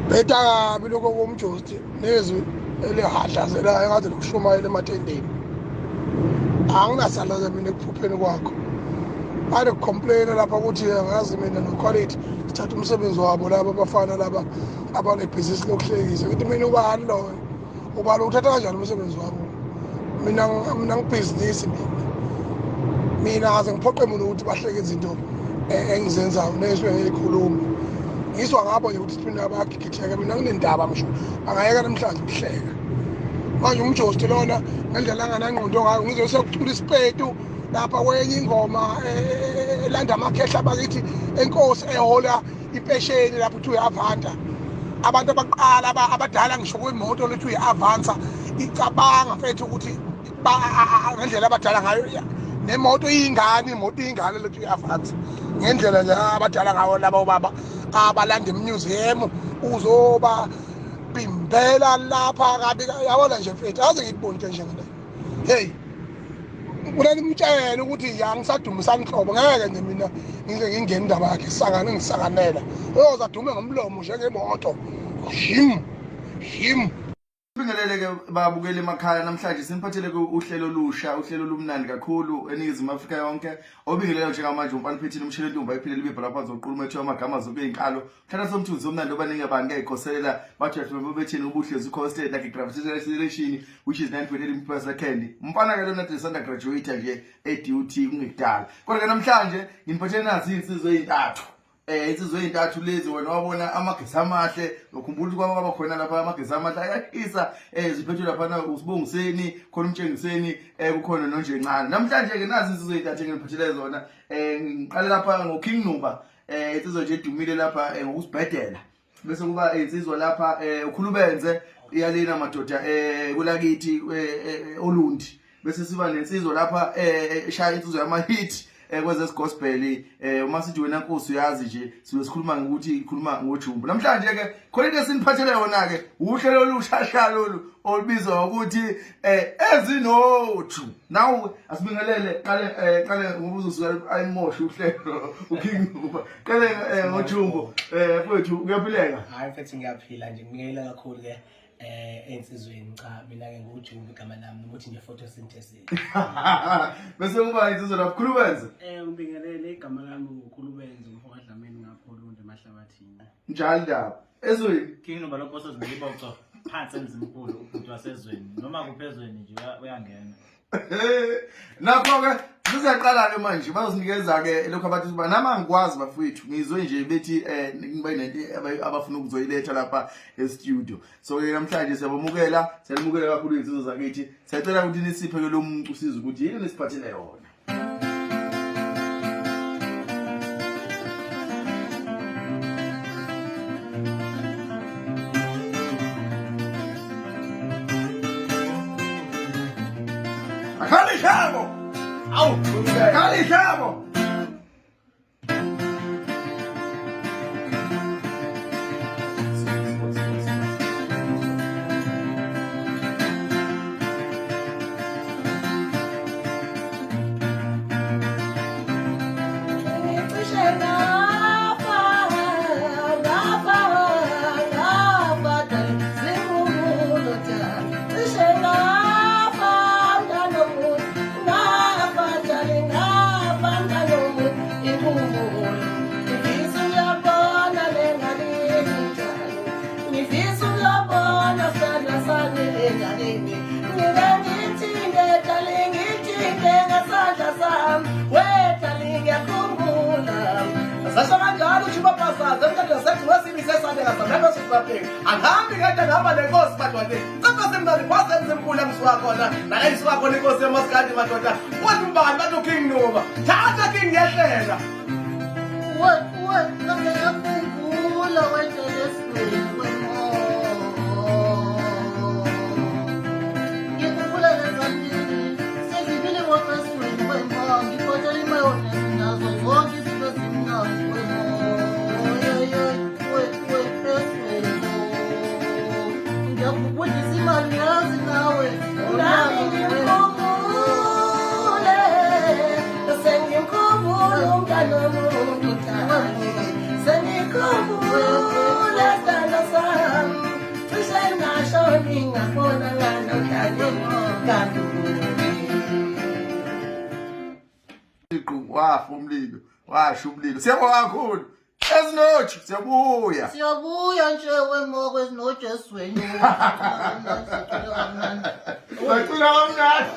beta kabi lokho komjosti nezwi elihadlazelayo engathi lokushumayela ematendeni. Anginasalaza mina ekuphupheni kwakho. Ade complain lapha ukuthi ngazi mina no-quality sithatha umsebenzi wabo laba abafana laba abanebhizinisi lokuhlekisa. Ngithi mina ubani loyo? Ubani uthatha kanjani umsebenzi wabo? Mina ngibhizinisi mina ngaze ngiphoqe umuntu ukuthi bahleke izinto engizenzayo nezwe ngikhuluma. Ngizwa ngabo nje ukuthi mina abagigitheka mina nginendaba ngisho angayeka namhlanje ukuhleka. Manje umjosti lona ngendlela anganangqondo ngayo ngizose ukucula isipetu lapha kwenye ingoma elanda amakhehla bakithi enkosi ehola impesheni lapho uthi uyavanda. Abantu abaqala abadala ngisho kwemoto lethi uyavansa icabanga mfethu ukuthi ngendlela abadala ngayo nemoto iyingane lethi uyavansa. Ngendlela nje abadala ngawo laba obaba abalanda emuseum uzoba bimbela lapha kabi yabona nje mfethu aze ngikubonke nje ngale. Hey kulani mtshela ukuthi yangisadumisa inhlobo ngeke nje mina ngize ngingena indaba yakhe ngisanganela uyozadume ngomlomo njengemoto him. Bingeleleke babukeli emakhaya namhlanje simphathele uhlelo olusha uhlelo lumnandi kakhulu eNingizimu Afrika yonke obingelela njengamanje umfana phethile umshelo ntombi ayiphile libe bhala phansi oquluma ethu amagama zobe inkalo thatha somthunzi omnandi obaningi abantu ngekhoselela bathi ahlombe bethini ubuhlezi coasted like gravitational acceleration which is 9.8 per second umfana ke lona desanda graduate nje eDUT ungekudala kodwa ke namhlanje ngimphathele nazi insizwe ezintathu insizwe ezintathu lezi wena wabona amagesi amahle ukhumbula ukuthi kwaba khona lapha amagesi amahle ayakisa ziphethwe lapha na usibongiseni khona umtshengiseni kukhona nonje encane namhlanje ke nazi insizwe ezintathu engiphathele zona ngiqale lapha ngoKing Nuba insizwe nje edumile lapha ngokusibhedela bese kuba insizwe lapha ukhulubenze iyalena madoda kulakithi Olundi bese siba nensizwe lapha eshaya insizwe yama hit kweze gospel uma sithi wena Nkosi uyazi nje sikhuluma ngokuthi ikhuluma ngojumbu namhlanje ke khona into esiniphathele yona ke uhlelo olushasha lolu olubizwa ukuthi ezinothu nawe asibingelele qale ngobuzo suka ayimoshe uhlelo uKing Nuba qale ngojumbu mfethu uyaphileka hayi mfethu ngiyaphila nje ngibingelela kakhulu ke ensizweni cha mina ke ngujumbu igama lami ukuthi nje photosynthesis bese kuba insizwe lapha khulubenze ngibingelele igama lami ukhulubenze umfoka Dlamini ngapholundi emahlabathini njalo ndaba ezweni King Nuba lokho sozibiba uco phansi emzimkhulu ubhuti wasezweni noma kuphezweni nje uyangena nakho ke sizaqala ke manje bazozinikeza ke lokho abathi kuba nama ngikwazi bafowethu ngizwe nje bethi ngiba nento abafuna ukuzoyiletha lapha e-studio so ke namhlanje siyabamukela kakhulu insizwe zakithi siyacela ukuthi nisiphe ke lo muntu usiza ukuthi yini nesiphathele yona Kalishabo! Au! Kalishabo! Angihambi kade ngihamba nenkosi madoda kodwa semnaliphasa emzimkhulu emsiwakhona nala isiwakho nenkosi emasikadi madoda wathi ubani bathi uKing Nuba thatha King yehlela ngiyakhumbula wayedesini ngikhumbula lezantini sezibile ngokwesweni kwemba ngiphothela imayonesi nazo zonke izinto ezimnandi ngiyakubudisa imali yazi nawe nami ngikhumbule sengikhumbule umntana womuntu sengikhumbule kanti wafa umlilo washa umlilo siyabonga kakhulu ezinoji siyabuya siyabuya nje wemoko ezinoji esweni bacula kamnandi